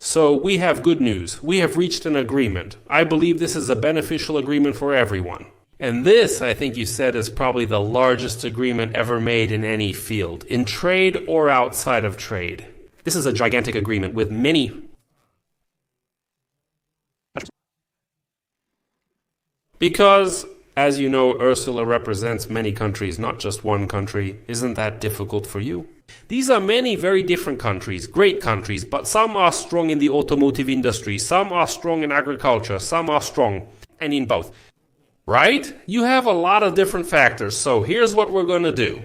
So we have good news. We have reached an agreement. I believe this is a beneficial agreement for everyone. And this, I think you said, is probably the largest agreement ever made in any field, in trade or outside of trade. This is a gigantic agreement with many... Because, as you know, Ursula represents many countries, not just one country. Isn't that difficult for you? These are many very different countries, great countries, but some are strong in the automotive industry, some are strong in agriculture, some are strong, and in both. Right? You have a lot of different factors, so here's what we're going to do.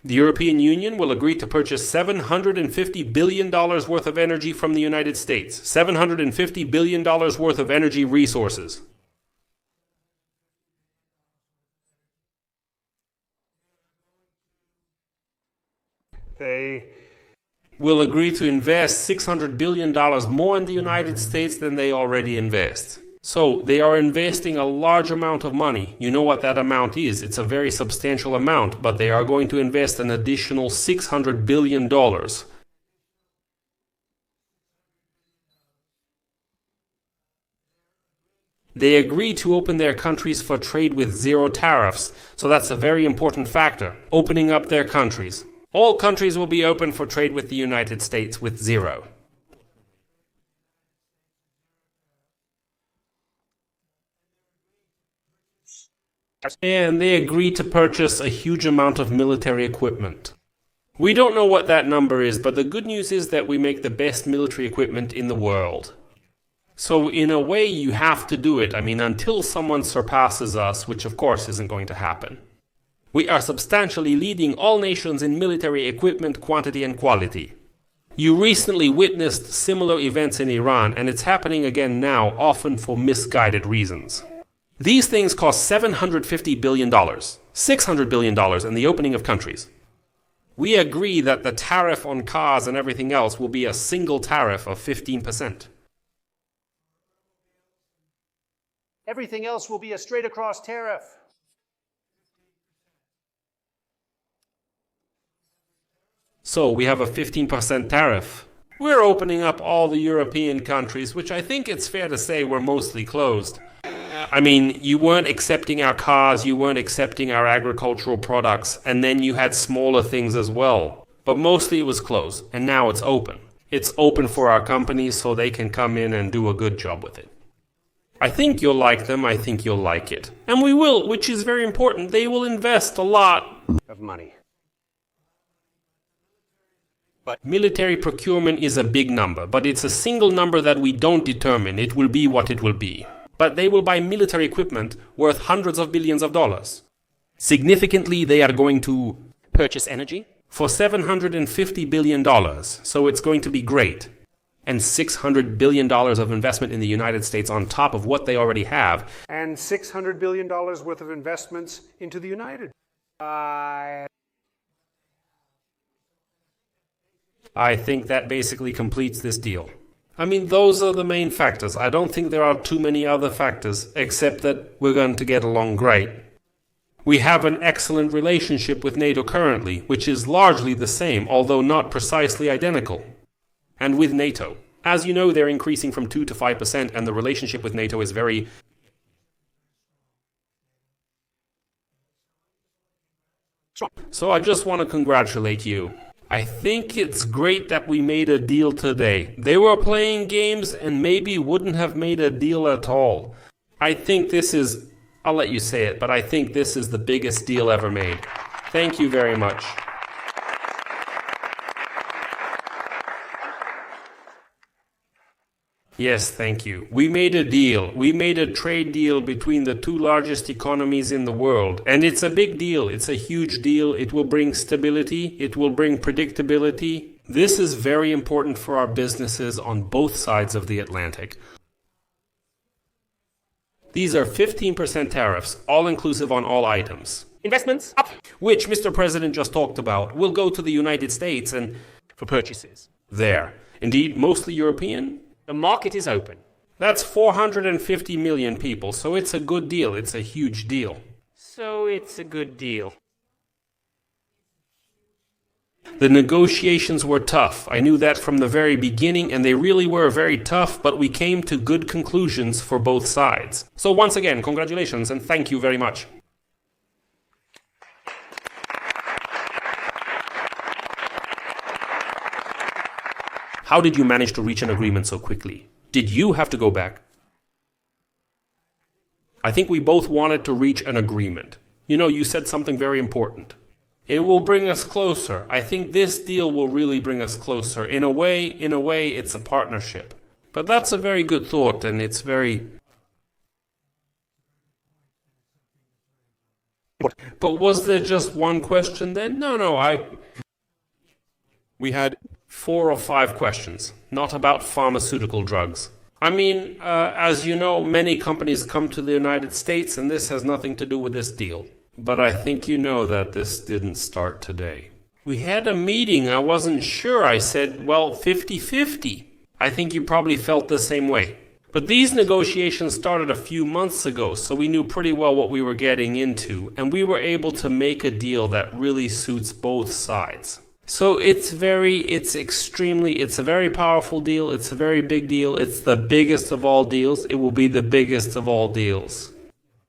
The European Union will agree to purchase $750 billion worth of energy from the United States. $750 billion worth of energy resources. They will agree to invest $600 billion more in the United States than they already invest. So they are investing a large amount of money. You know what that amount is. It's a very substantial amount, but they are going to invest an additional $600 billion. They agree to open their countries for trade with zero tariffs. So that's a very important factor, opening up their countries. All countries will be open for trade with the United States with zero. And they agree to purchase a huge amount of military equipment. We don't know what that number is, but the good news is that we make the best military equipment in the world. So in a way, you have to do it. I mean, until someone surpasses us, which of course isn't going to happen. We are substantially leading all nations in military equipment, quantity and quality. You recently witnessed similar events in Iran, and it's happening again now, often for misguided reasons. These things cost $750 billion, $600 billion in the opening of countries. We agree that the tariff on cars and everything else will be a single tariff of 15%. Everything else will be a straight across tariff. So we have a 15% tariff. We're opening up all the European countries, which I think it's fair to say were mostly closed. I mean, you weren't accepting our cars, you weren't accepting our agricultural products, and then you had smaller things as well. But mostly it was closed, and now it's open. It's open for our companies so they can come in and do a good job with it. I think you'll like them, I think you'll like it. And we will, which is very important. They will invest a lot Of money. But military procurement is a big number, but it's a single number that we don't determine. It will be what it will be. But they will buy military equipment worth hundreds of billions of dollars. Significantly, they are going to Purchase energy. for $750 billion, so it's going to be great. And $600 billion of investment in the United States on top of what they already have. And $600 billion worth of investments into the United. I think that basically completes this deal. I mean, those are the main factors. I don't think there are too many other factors, except that we're going to get along great. We have an excellent relationship with NATO currently, which is largely the same, although not precisely identical. And with NATO. As you know, they're increasing from 2 to 5%, and the relationship with NATO is very... So I just want to congratulate you. I think it's great that we made a deal today. They were playing games and maybe wouldn't have made a deal at all. I think this is... I'll let you say it, but I think this is the biggest deal ever made. Thank you very much. Yes, thank you. We made a deal. We made a trade deal between the two largest economies in the world. And it's a big deal. It's a huge deal. It will bring stability. It will bring predictability. This is very important for our businesses on both sides of the Atlantic. These are 15% tariffs, all inclusive on all items. Investments up. Which Mr. President just talked about will go to the United States and For purchases. there. Indeed, mostly European. The market is open. That's 450 million people, so it's a good deal. It's a huge deal. So it's a good deal. The negotiations were tough. I knew that from the very beginning, and they really were very tough, but we came to good conclusions for both sides. So once again, congratulations and thank you very much. How did you manage to reach an agreement so quickly? Did you have to go back? I think we both wanted to reach an agreement. You know, you said something very important. It will bring us closer. I think this deal will really bring us closer. In a way, it's a partnership. But that's a very good thought, and it's very... But was there just one question then? No, We had 4 or 5 questions, not about pharmaceutical drugs. I mean, as you know, many companies come to the United States, and this has nothing to do with this deal. But I think you know that this didn't start today. We had a meeting, I wasn't sure. I said, well, 50-50. I think you probably felt the same way. But these negotiations started a few months ago, so we knew pretty well what we were getting into, and we were able to make a deal that really suits both sides. So it's a very powerful deal, it's a very big deal, it's the biggest of all deals, it will be the biggest of all deals.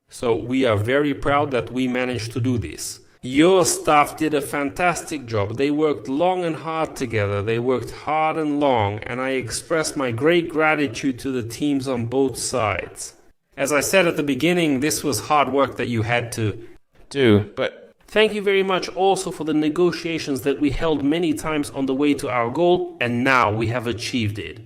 So we are very proud that we managed to do this. Your staff did a fantastic job. They worked long and hard together. They worked hard and long, and I express my great gratitude to the teams on both sides. As I said at the beginning, this was hard work that you had to do, but thank you very much also for the negotiations that we held many times on the way to our goal, and now we have achieved it.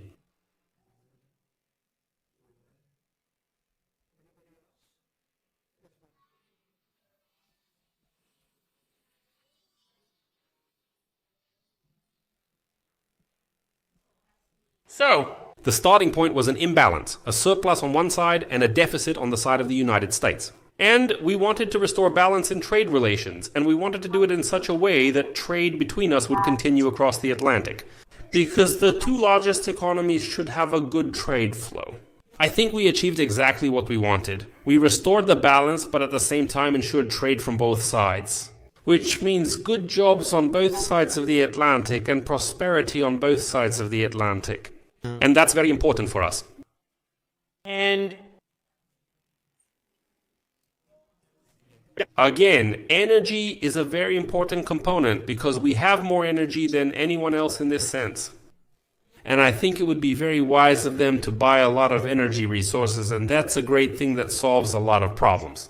So, the starting point was an imbalance, a surplus on one side and a deficit on the side of the United States. And we wanted to restore balance in trade relations, and we wanted to do it in such a way that trade between us would continue across the Atlantic. Because the 2 largest economies should have a good trade flow. I think we achieved exactly what we wanted. We restored the balance, but at the same time ensured trade from both sides. Which means good jobs on both sides of the Atlantic and prosperity on both sides of the Atlantic. And that's very important for us. And again, energy is a very important component because we have more energy than anyone else in this sense. And I think it would be very wise of them to buy a lot of energy resources, and that's a great thing that solves a lot of problems.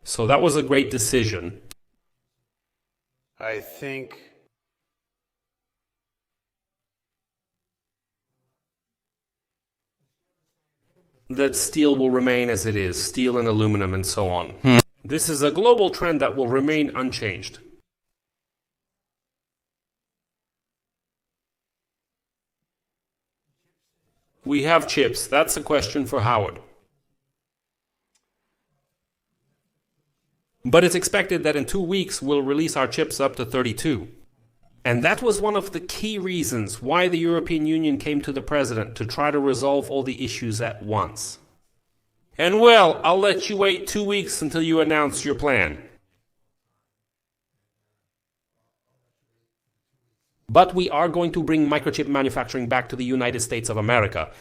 So that was a great decision. I think that steel will remain as it is, steel and aluminum and so on. This is a global trend that will remain unchanged. We have chips. That's a question for Howard. But it's expected that in 2 weeks we'll release our chips up to 32. And that was one of the key reasons why the European Union came to the President to try to resolve all the issues at once. And well, I'll let you wait 2 weeks until you announce your plan. But we are going to bring microchip manufacturing back to the United States of America.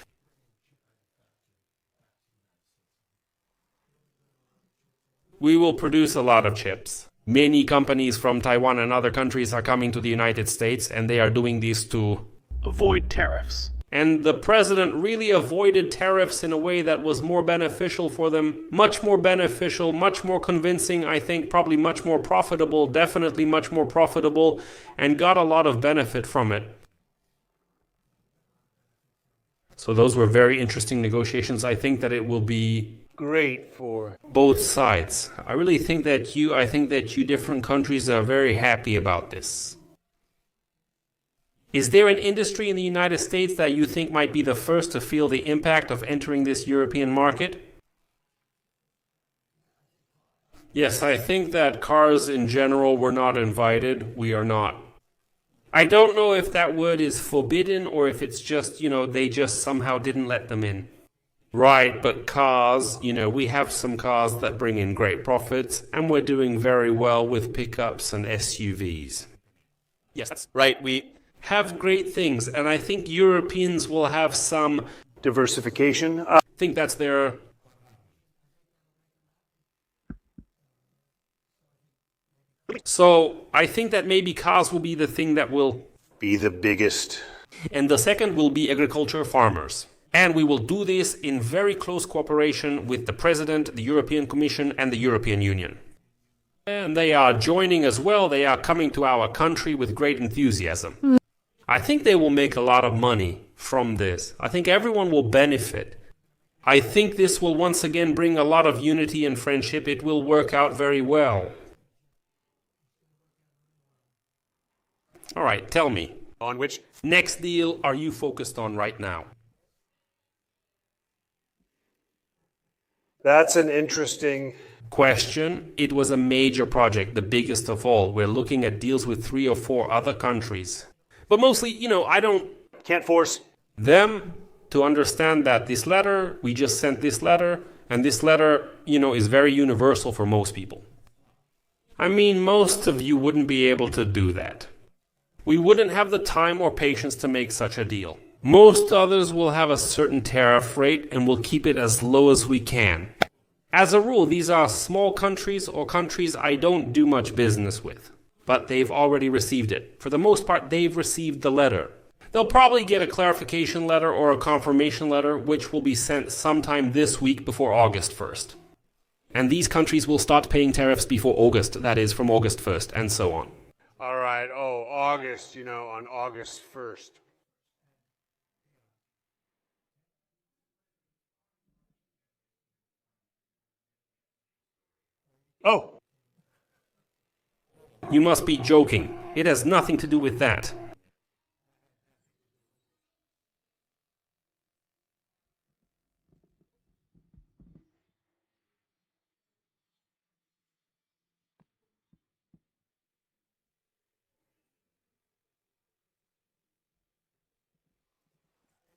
We will produce a lot of chips. Many companies from Taiwan and other countries are coming to the United States, and they are doing this to avoid tariffs. And the president really avoided tariffs in a way that was more beneficial for them, much more beneficial, much more convincing, I think, probably much more profitable, definitely much more profitable, and got a lot of benefit from it. So those were very interesting negotiations. I think that it will be great for both sides. I think that you different countries are very happy about this. Is there an industry in the United States that you think might be the first to feel the impact of entering this European market? Yes, I think that cars in general were not invited. We are not. I don't know if that word is forbidden or if it's just, they just somehow didn't let them in. Right, but cars, we have some cars that bring in great profits, and we're doing very well with pickups and SUVs. Yes, that's right? We have great things, and I think Europeans will have some. Diversification. I think that's their. So I think that maybe cars will be the thing that will. Be the biggest. And the second will be agriculture farmers. And we will do this in very close cooperation with the President, the European Commission, and the European Union. And they are joining as well. They are coming to our country with great enthusiasm. I think they will make a lot of money from this. I think everyone will benefit. I think this will once again bring a lot of unity and friendship. It will work out very well. All right, tell me. On which? Next deal are you focused on right now? That's an interesting question. It was a major project, the biggest of all. We're looking at deals with 3 or 4 other countries. But mostly, I don't Can't force. them to understand that this letter, we just sent this letter, and this letter, is very universal for most people. I mean, most of you wouldn't be able to do that. We wouldn't have the time or patience to make such a deal. Most others will have a certain tariff rate and will keep it as low as we can. As a rule, these are small countries or countries I don't do much business with. But they've already received it. For the most part, they've received the letter. They'll probably get a clarification letter or a confirmation letter, which will be sent sometime this week before August 1st. And these countries will start paying tariffs before August, that is, from August 1st, and so on. All right. Oh, August, on August 1st. Oh, You must be joking. It has nothing to do with that.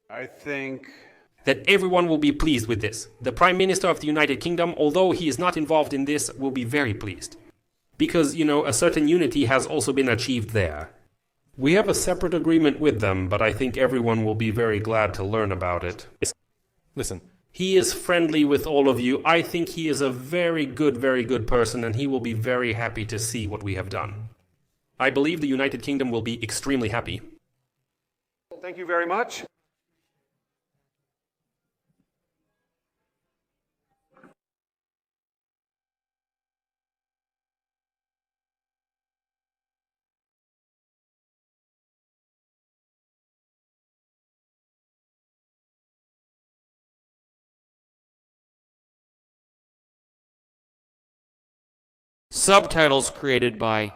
I think. That everyone will be pleased with this. The Prime Minister of the United Kingdom, although he is not involved in this, will be very pleased. Because, a certain unity has also been achieved there. We have a separate agreement with them, but I think everyone will be very glad to learn about it. listen. He is friendly with all of you. I think he is a very good person, and he will be very happy to see what we have done. I believe the United Kingdom will be extremely happy. Thank you very much. Subtitles created by